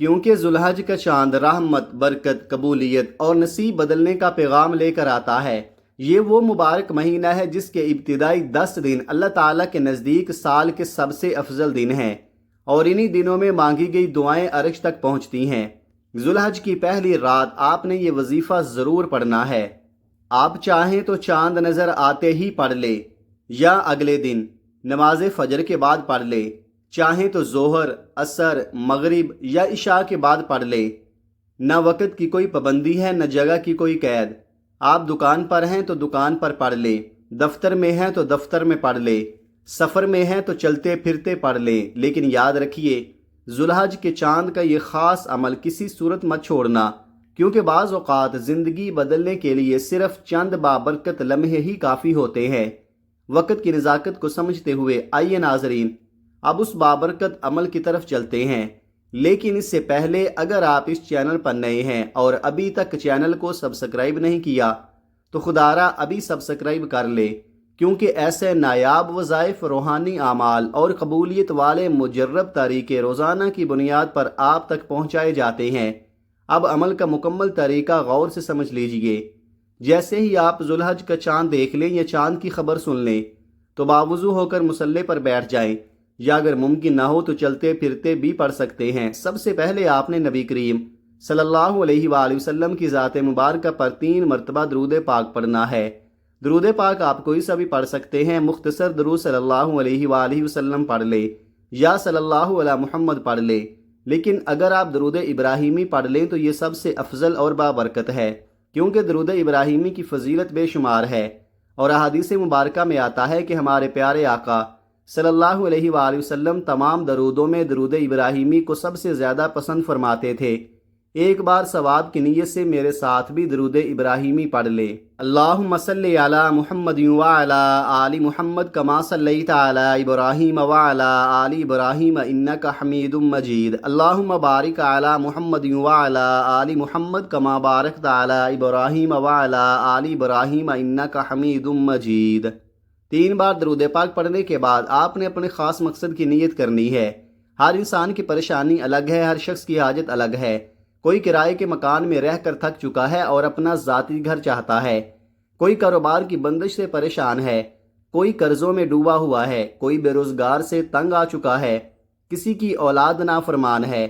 کیونکہ ذوالحج کا چاند رحمت، برکت، قبولیت اور نصیب بدلنے کا پیغام لے کر آتا ہے۔ یہ وہ مبارک مہینہ ہے جس کے ابتدائی 10 دن اللہ تعالیٰ کے نزدیک سال کے سب سے افضل دن ہیں، اور انہی دنوں میں مانگی گئی دعائیں عرش تک پہنچتی ہیں۔ ذوالحج کی پہلی رات آپ نے یہ وظیفہ ضرور پڑھنا ہے۔ آپ چاہیں تو چاند نظر آتے ہی پڑھ لے یا اگلے دن نماز فجر کے بعد پڑھ لے، چاہیں تو ظہر، عصر، مغرب یا عشاء کے بعد پڑھ لے۔ نہ وقت کی کوئی پابندی ہے، نہ جگہ کی کوئی قید۔ آپ دکان پر ہیں تو دکان پر پڑھ لیں، دفتر میں ہیں تو دفتر میں پڑھ لیں، سفر میں ہیں تو چلتے پھرتے پڑھ لیں، لیکن یاد رکھیے ذوالحج کے چاند کا یہ خاص عمل کسی صورت مت چھوڑنا، کیونکہ بعض اوقات زندگی بدلنے کے لیے صرف چند بابرکت لمحے ہی کافی ہوتے ہیں۔ وقت کی نزاکت کو سمجھتے ہوئے آئیے ناظرین اب اس بابرکت عمل کی طرف چلتے ہیں، لیکن اس سے پہلے اگر آپ اس چینل پر نئے ہیں اور ابھی تک چینل کو سبسکرائب نہیں کیا تو خدارا ابھی سبسکرائب کر لے، کیونکہ ایسے نایاب وظائف، روحانی اعمال اور قبولیت والے مجرب طریقے روزانہ کی بنیاد پر آپ تک پہنچائے جاتے ہیں۔ اب عمل کا مکمل طریقہ غور سے سمجھ لیجئے۔ جیسے ہی آپ ذوالحج کا چاند دیکھ لیں یا چاند کی خبر سن لیں تو باوضو ہو کر مصلی پر بیٹھ جائیں، یا اگر ممکن نہ ہو تو چلتے پھرتے بھی پڑھ سکتے ہیں۔ سب سے پہلے آپ نے نبی کریم صلی اللہ علیہ وآلہ وسلم کی ذات مبارکہ پر 3 مرتبہ درود پاک پڑھنا ہے۔ درود پاک آپ کوئی سا بھی پڑھ سکتے ہیں، مختصر درود صلی اللہ علیہ وآلہ وسلم پڑھ لے یا صلی اللہ علی محمد پڑھ لے، لیکن اگر آپ درود ابراہیمی پڑھ لیں تو یہ سب سے افضل اور بابرکت ہے، کیونکہ درود ابراہیمی کی فضیلت بے شمار ہے، اور احادیث مبارکہ میں آتا ہے کہ ہمارے پیارے آقا صلی اللہ علیہ وآلہ وسلم تمام درودوں میں درود ابراہیمی کو سب سے زیادہ پسند فرماتے تھے۔ ایک بار ثواب کی نیت سے میرے ساتھ بھی درود ابراہیمی پڑھ لے۔ اللہم صلی علی محمد وعلی آل محمد کما صلیت علی ابراہیم وعلی آل ابراہیم انک حمید مجید۔ اللہم بارک علی محمد وعلی آل محمد کما بارکت علی ابراہیم وعلی آل ابراہیم انک حمید مجید۔ 3 بار درود پاک پڑھنے کے بعد آپ نے اپنے خاص مقصد کی نیت کرنی ہے۔ ہر انسان کی پریشانی الگ ہے، ہر شخص کی حاجت الگ ہے۔ کوئی کرائے کے مکان میں رہ کر تھک چکا ہے اور اپنا ذاتی گھر چاہتا ہے، کوئی کاروبار کی بندش سے پریشان ہے، کوئی قرضوں میں ڈوبا ہوا ہے، کوئی بے روزگار سے تنگ آ چکا ہے، کسی کی اولاد نافرمان ہے،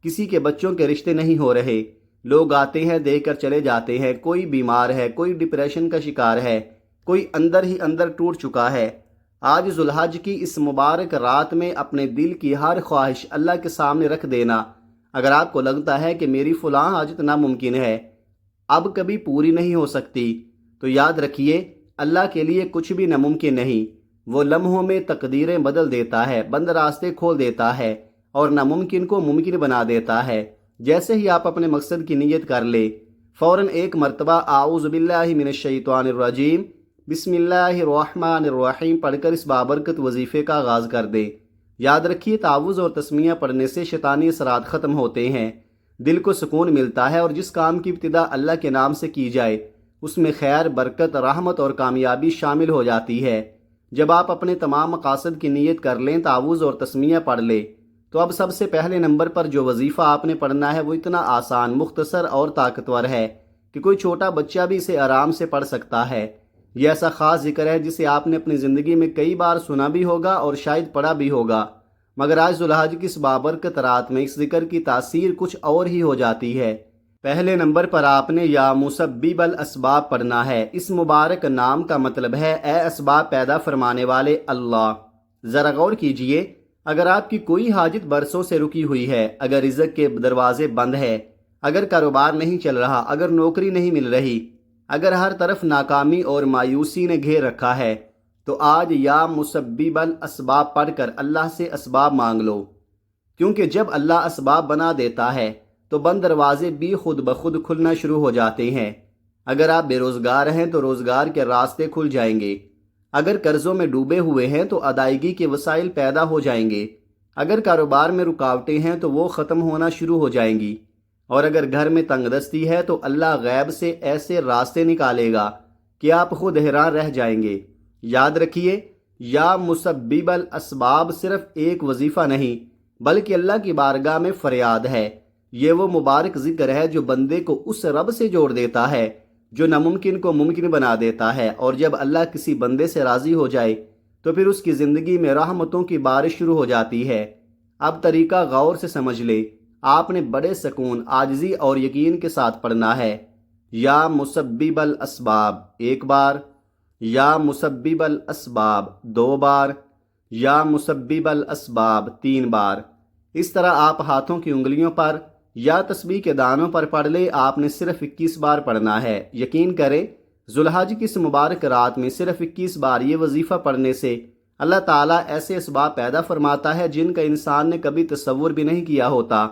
کسی کے بچوں کے رشتے نہیں ہو رہے، لوگ آتے ہیں دے کر چلے جاتے ہیں، کوئی بیمار ہے، کوئی ڈپریشن کا شکار ہے، کوئی اندر ہی اندر ٹوٹ چکا ہے۔ آج ذوالحج کی اس مبارک رات میں اپنے دل کی ہر خواہش اللہ کے سامنے رکھ دینا۔ اگر آپ کو لگتا ہے کہ میری فلاں حاجت ناممکن ہے، اب کبھی پوری نہیں ہو سکتی، تو یاد رکھیے اللہ کے لیے کچھ بھی ناممکن نہیں۔ وہ لمحوں میں تقدیریں بدل دیتا ہے، بند راستے کھول دیتا ہے اور ناممکن کو ممکن بنا دیتا ہے۔ جیسے ہی آپ اپنے مقصد کی نیت کر لے، فوراً 1 مرتبہ اعوذ باللہ من الشیطان الرجیم بسم اللہ الرحمن الرحیم پڑھ کر اس بابرکت وظیفے کا آغاز کر دیں۔ یاد رکھیے تعوذ اور تسمیہ پڑھنے سے شیطانی اثرات ختم ہوتے ہیں، دل کو سکون ملتا ہے، اور جس کام کی ابتدا اللہ کے نام سے کی جائے اس میں خیر، برکت، رحمت اور کامیابی شامل ہو جاتی ہے۔ جب آپ اپنے تمام مقاصد کی نیت کر لیں، تعوذ اور تسمیہ پڑھ لیں، تو اب سب سے پہلے نمبر پر جو وظیفہ آپ نے پڑھنا ہے وہ اتنا آسان، مختصر اور طاقتور ہے کہ کوئی چھوٹا بچہ بھی اسے آرام سے پڑھ سکتا ہے۔ یہ ایسا خاص ذکر ہے جسے آپ نے اپنی زندگی میں کئی بار سنا بھی ہوگا اور شاید پڑھا بھی ہوگا، مگر آج ذوالحج کی اس بابرکت رات میں اس ذکر کی تاثیر کچھ اور ہی ہو جاتی ہے۔ پہلے نمبر پر آپ نے یا مسبب الاسباب پڑھنا ہے۔ اس مبارک نام کا مطلب ہے اے اسباب پیدا فرمانے والے اللہ۔ ذرا غور کیجئے، اگر آپ کی کوئی حاجت برسوں سے رکی ہوئی ہے، اگر رزق کے دروازے بند ہے، اگر کاروبار نہیں چل رہا، اگر نوکری نہیں مل رہی، اگر ہر طرف ناکامی اور مایوسی نے گھیر رکھا ہے، تو آج یا مسبب الاسباب پڑھ کر اللہ سے اسباب مانگ لو، کیونکہ جب اللہ اسباب بنا دیتا ہے تو بند دروازے بھی خود بخود کھلنا شروع ہو جاتے ہیں۔ اگر آپ بے روزگار ہیں تو روزگار کے راستے کھل جائیں گے، اگر قرضوں میں ڈوبے ہوئے ہیں تو ادائیگی کے وسائل پیدا ہو جائیں گے، اگر کاروبار میں رکاوٹیں ہیں تو وہ ختم ہونا شروع ہو جائیں گی، اور اگر گھر میں تنگ دستی ہے تو اللہ غیب سے ایسے راستے نکالے گا کہ آپ خود حیران رہ جائیں گے۔ یاد رکھیے یا مسبب الاسباب صرف ایک وظیفہ نہیں بلکہ اللہ کی بارگاہ میں فریاد ہے، یہ وہ مبارک ذکر ہے جو بندے کو اس رب سے جوڑ دیتا ہے جو ناممکن کو ممکن بنا دیتا ہے، اور جب اللہ کسی بندے سے راضی ہو جائے تو پھر اس کی زندگی میں رحمتوں کی بارش شروع ہو جاتی ہے۔ اب طریقہ غور سے سمجھ لے، آپ نے بڑے سکون، عاجزی اور یقین کے ساتھ پڑھنا ہے۔ یا مسبب الاسباب ایک بار، یا مسبب الاسباب دو بار، یا مسبب الاسباب تین بار۔ اس طرح آپ ہاتھوں کی انگلیوں پر یا تسبیح کے دانوں پر پڑھ لے۔ آپ نے صرف 21 بار پڑھنا ہے۔ یقین کریں، ذوالحج کی اس مبارک رات میں صرف 21 بار یہ وظیفہ پڑھنے سے اللہ تعالیٰ ایسے اسباب پیدا فرماتا ہے جن کا انسان نے کبھی تصور بھی نہیں کیا ہوتا۔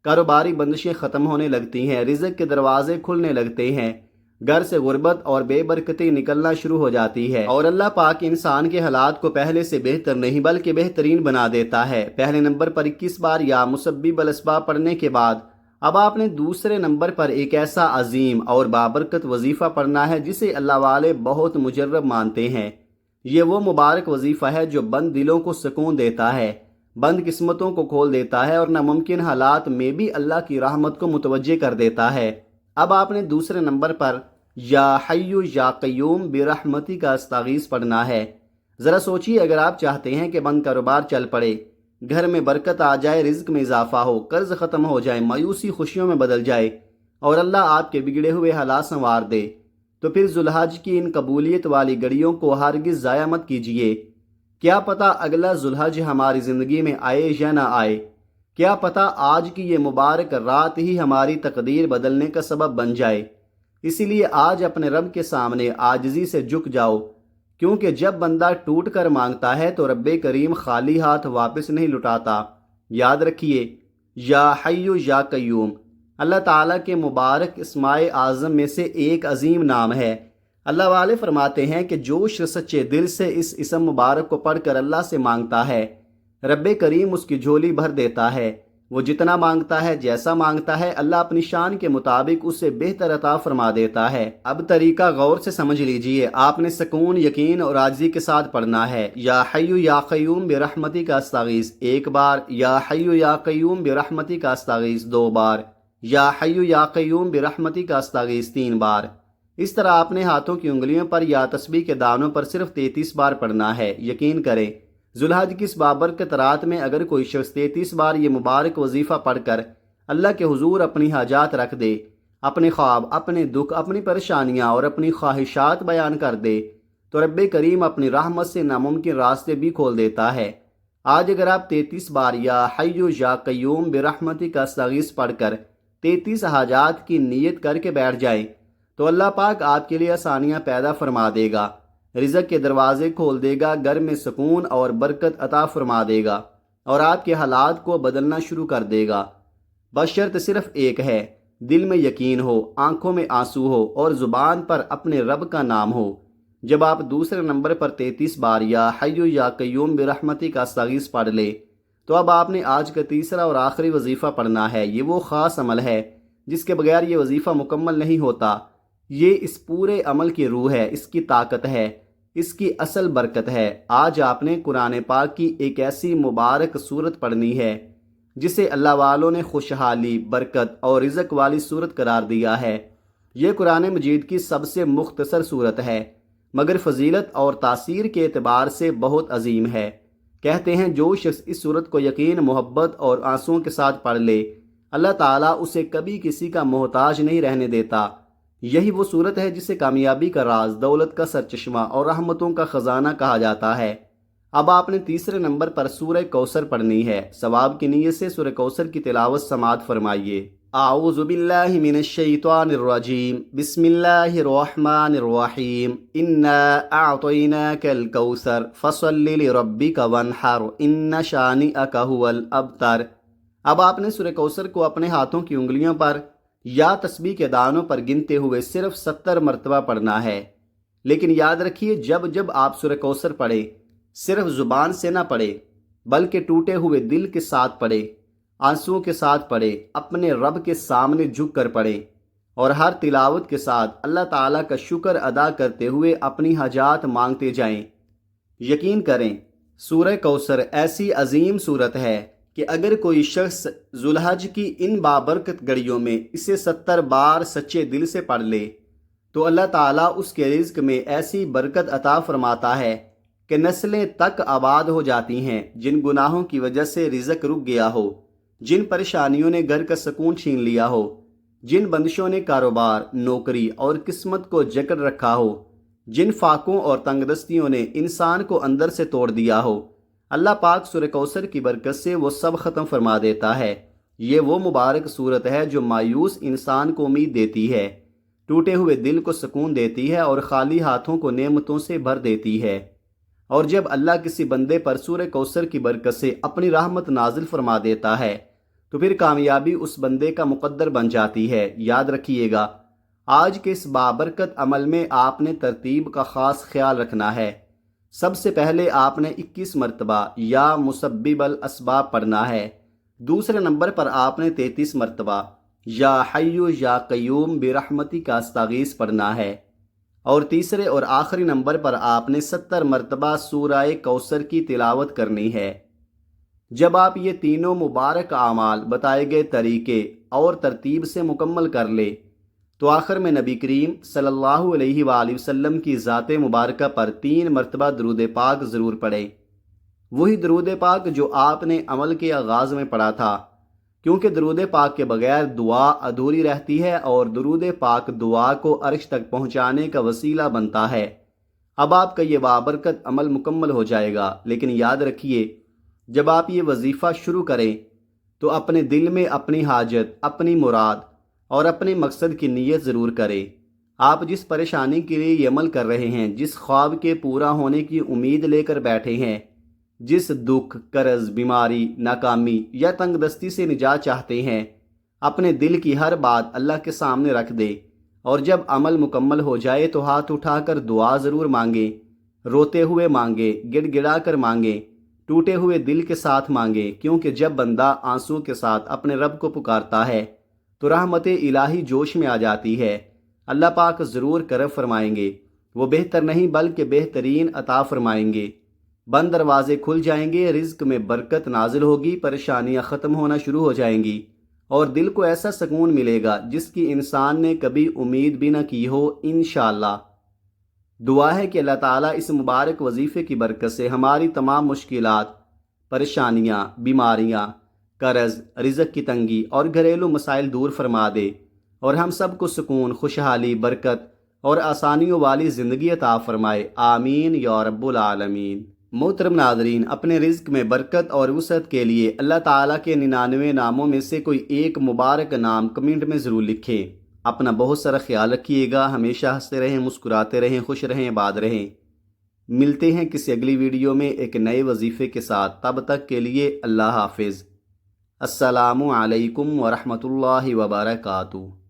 کاروباری بندشیں ختم ہونے لگتی ہیں، رزق کے دروازے کھلنے لگتے ہیں، گھر سے غربت اور بے برکتی نکلنا شروع ہو جاتی ہے، اور اللہ پاک انسان کے حالات کو پہلے سے بہتر نہیں بلکہ بہترین بنا دیتا ہے۔ پہلے نمبر پر 21 بار یا مسبب الاسباب پڑھنے کے بعد اب آپ نے دوسرے نمبر پر ایک ایسا عظیم اور بابرکت وظیفہ پڑھنا ہے جسے اللہ والے بہت مجرب مانتے ہیں۔ یہ وہ مبارک وظیفہ ہے جو بند دلوں کو سکون دیتا ہے، بند قسمتوں کو کھول دیتا ہے، اور ناممکن حالات میں بھی اللہ کی رحمت کو متوجہ کر دیتا ہے۔ اب آپ نے دوسرے نمبر پر یا حی یا قیوم برحمتی کا استغیث پڑھنا ہے۔ ذرا سوچیے، اگر آپ چاہتے ہیں کہ بند کاروبار چل پڑے، گھر میں برکت آ جائے، رزق میں اضافہ ہو، قرض ختم ہو جائے، مایوسی خوشیوں میں بدل جائے، اور اللہ آپ کے بگڑے ہوئے حالات سنوار دے، تو پھر ذوالحج کی ان قبولیت والی گھڑیوں کو ہرگز ضائع مت کیجیے۔ کیا پتہ اگلا ذوالحج ہماری زندگی میں آئے یا نہ آئے، کیا پتہ آج کی یہ مبارک رات ہی ہماری تقدیر بدلنے کا سبب بن جائے۔ اسی لیے آج اپنے رب کے سامنے عاجزی سے جھک جاؤ، کیونکہ جب بندہ ٹوٹ کر مانگتا ہے تو رب کریم خالی ہاتھ واپس نہیں لٹاتا۔ یاد رکھیے، یا حی یا قیوم اللہ تعالیٰ کے مبارک اسماء اعظم میں سے ایک عظیم نام ہے۔ اللہ والے فرماتے ہیں کہ جو شخص سچے دل سے اس اسم مبارک کو پڑھ کر اللہ سے مانگتا ہے، رب کریم اس کی جھولی بھر دیتا ہے۔ وہ جتنا مانگتا ہے، جیسا مانگتا ہے، اللہ اپنی شان کے مطابق اسے بہتر عطا فرما دیتا ہے۔ اب طریقہ غور سے سمجھ لیجئے، آپ نے سکون، یقین اور عاجزی کے ساتھ پڑھنا ہے۔ یا حی یا قیوم برحمتی کا استغیث ایک بار، یا حی یا قیوم برحمتی کا استغیث دو بار، یا حی یا قیوم برحمتی کا استغیث تین بار۔ اس طرح آپ نے ہاتھوں کی انگلیوں پر یا تسبیح کے دانوں پر صرف 33 بار پڑھنا ہے۔ یقین کریں، ذوالحج کی اس بابرکت رات میں اگر کوئی شخص 33 بار یہ مبارک وظیفہ پڑھ کر اللہ کے حضور اپنی حاجات رکھ دے، اپنے خواب، اپنے دکھ، اپنی پریشانیاں اور اپنی خواہشات بیان کر دے، تو رب کریم اپنی رحمت سے ناممکن راستے بھی کھول دیتا ہے۔ آج اگر آپ 33 بار یا حی یا قیوم برحمتی کا استغیث پڑھ کر 33 حاجات کی نیت کر کے بیٹھ جائیں تو اللہ پاک آپ کے لیے آسانیاں پیدا فرما دے گا، رزق کے دروازے کھول دے گا، گھر میں سکون اور برکت عطا فرما دے گا، اور آپ کے حالات کو بدلنا شروع کر دے گا۔ بس شرط صرف ایک ہے، دل میں یقین ہو، آنکھوں میں آنسو ہو، اور زبان پر اپنے رب کا نام ہو۔ جب آپ دوسرے نمبر پر 33 بار یا حی یا قیوم برحمتی کا استغیث پڑھ لے تو اب آپ نے آج کا تیسرا اور آخری وظیفہ پڑھنا ہے۔ یہ وہ خاص عمل ہے جس کے بغیر یہ وظیفہ مکمل نہیں ہوتا۔ یہ اس پورے عمل کی روح ہے، اس کی طاقت ہے، اس کی اصل برکت ہے۔ آج آپ نے قرآن پاک کی ایک ایسی مبارک صورت پڑھنی ہے جسے اللہ والوں نے خوشحالی، برکت اور رزق والی صورت قرار دیا ہے۔ یہ قرآن مجید کی سب سے مختصر صورت ہے، مگر فضیلت اور تاثیر کے اعتبار سے بہت عظیم ہے۔ کہتے ہیں جو شخص اس صورت کو یقین، محبت اور آنسوؤں کے ساتھ پڑھ لے، اللہ تعالیٰ اسے کبھی کسی کا محتاج نہیں رہنے دیتا۔ یہی وہ صورت ہے جسے کامیابی کا راز، دولت کا سرچشمہ اور رحمتوں کا خزانہ کہا جاتا ہے۔ اب آپ نے تیسرے نمبر پر سورہ کوثر پڑھنی ہے۔ ثواب کی نیت سے سورہ کوثر کی تلاوت سماعت فرمائیے۔ اعوذ باللہ من الشیطان الرجیم، بسم اللہ الرحمن الرحیم، انا اعطیناک الکوثر فصل لربک وانحر ان شانئک ھو الابتر۔ اب آپ نے سورہ کوثر کو اپنے ہاتھوں کی انگلیوں پر یا تسبیح کے دانوں پر گنتے ہوئے صرف 70 مرتبہ پڑھنا ہے۔ لیکن یاد رکھیے، جب آپ سورہ کوثر پڑھیں، صرف زبان سے نہ پڑھیں بلکہ ٹوٹے ہوئے دل کے ساتھ پڑھیں، آنسوؤں کے ساتھ پڑھیں، اپنے رب کے سامنے جھک کر پڑھیں، اور ہر تلاوت کے ساتھ اللہ تعالیٰ کا شکر ادا کرتے ہوئے اپنی حاجات مانگتے جائیں۔ یقین کریں، سورہ کوثر ایسی عظیم صورت ہے کہ اگر کوئی شخص ذوالحج کی ان بابرکت گھڑیوں میں اسے 70 بار سچے دل سے پڑھ لے تو اللہ تعالیٰ اس کے رزق میں ایسی برکت عطا فرماتا ہے کہ نسلیں تک آباد ہو جاتی ہیں۔ جن گناہوں کی وجہ سے رزق رک گیا ہو، جن پریشانیوں نے گھر کا سکون چھین لیا ہو، جن بندشوں نے کاروبار، نوکری اور قسمت کو جکڑ رکھا ہو، جن فاقوں اور تنگ دستیوں نے انسان کو اندر سے توڑ دیا ہو، اللہ پاک سورہ کوثر کی برکت سے وہ سب ختم فرما دیتا ہے۔ یہ وہ مبارک صورت ہے جو مایوس انسان کو امید دیتی ہے، ٹوٹے ہوئے دل کو سکون دیتی ہے اور خالی ہاتھوں کو نعمتوں سے بھر دیتی ہے۔ اور جب اللہ کسی بندے پر سورہ کوثر کی برکت سے اپنی رحمت نازل فرما دیتا ہے تو پھر کامیابی اس بندے کا مقدر بن جاتی ہے۔ یاد رکھیے گا، آج کے اس بابرکت عمل میں آپ نے ترتیب کا خاص خیال رکھنا ہے۔ سب سے پہلے آپ نے 21 مرتبہ یا مسبب الاسباب پڑھنا ہے۔ دوسرے نمبر پر آپ نے 33 مرتبہ یا حی یا قیوم برحمتی کا استغیث پڑھنا ہے، اور تیسرے اور آخری نمبر پر آپ نے 70 مرتبہ سورہ کوثر کی تلاوت کرنی ہے۔ جب آپ یہ تینوں مبارک اعمال بتائے گئے طریقے اور ترتیب سے مکمل کر لے تو آخر میں نبی کریم صلی اللہ علیہ وآلہ وسلم کی ذات مبارکہ پر 3 مرتبہ درود پاک ضرور پڑھیں، وہی درود پاک جو آپ نے عمل کے آغاز میں پڑھا تھا، کیونکہ درود پاک کے بغیر دعا ادھوری رہتی ہے اور درود پاک دعا کو عرش تک پہنچانے کا وسیلہ بنتا ہے۔ اب آپ کا یہ بابرکت عمل مکمل ہو جائے گا، لیکن یاد رکھیے جب آپ یہ وظیفہ شروع کریں تو اپنے دل میں اپنی حاجت، اپنی مراد اور اپنے مقصد کی نیت ضرور کریں۔ آپ جس پریشانی کے لیے یہ عمل کر رہے ہیں، جس خواب کے پورا ہونے کی امید لے کر بیٹھے ہیں، جس دکھ، قرض، بیماری، ناکامی یا تنگ دستی سے نجات چاہتے ہیں، اپنے دل کی ہر بات اللہ کے سامنے رکھ دے، اور جب عمل مکمل ہو جائے تو ہاتھ اٹھا کر دعا ضرور مانگیں، روتے ہوئے مانگیں، گڑ گڑا کر مانگیں، ٹوٹے ہوئے دل کے ساتھ مانگیں، کیونکہ جب بندہ آنسو کے ساتھ اپنے رب کو پکارتا ہے تو رحمت الہی جوش میں آ جاتی ہے۔ اللہ پاک ضرور کرم فرمائیں گے، وہ بہتر نہیں بلکہ بہترین عطا فرمائیں گے۔ بند دروازے کھل جائیں گے، رزق میں برکت نازل ہوگی، پریشانیاں ختم ہونا شروع ہو جائیں گی، اور دل کو ایسا سکون ملے گا جس کی انسان نے کبھی امید بھی نہ کی ہو انشاءاللہ۔ دعا ہے کہ اللہ تعالیٰ اس مبارک وظیفے کی برکت سے ہماری تمام مشکلات، پریشانیاں، بیماریاں، قرض، رزق کی تنگی اور گھریلو مسائل دور فرما دے، اور ہم سب کو سکون، خوشحالی، برکت اور آسانیوں والی زندگی عطا فرمائے، آمین یا رب العالمین۔ محترم ناظرین، اپنے رزق میں برکت اور وسعت کے لیے اللہ تعالیٰ کے 99 ناموں میں سے کوئی ایک مبارک نام کمنٹ میں ضرور لکھیں۔ اپنا بہت سارا خیال رکھیے گا، ہمیشہ ہنستے رہیں، مسکراتے رہیں، خوش رہیں، آباد رہیں۔ ملتے ہیں کسی اگلی ویڈیو میں ایک نئے وظیفے کے ساتھ، تب تک کے لیے اللہ حافظ۔ السلام علیکم ورحمۃ اللہ وبرکاتہ۔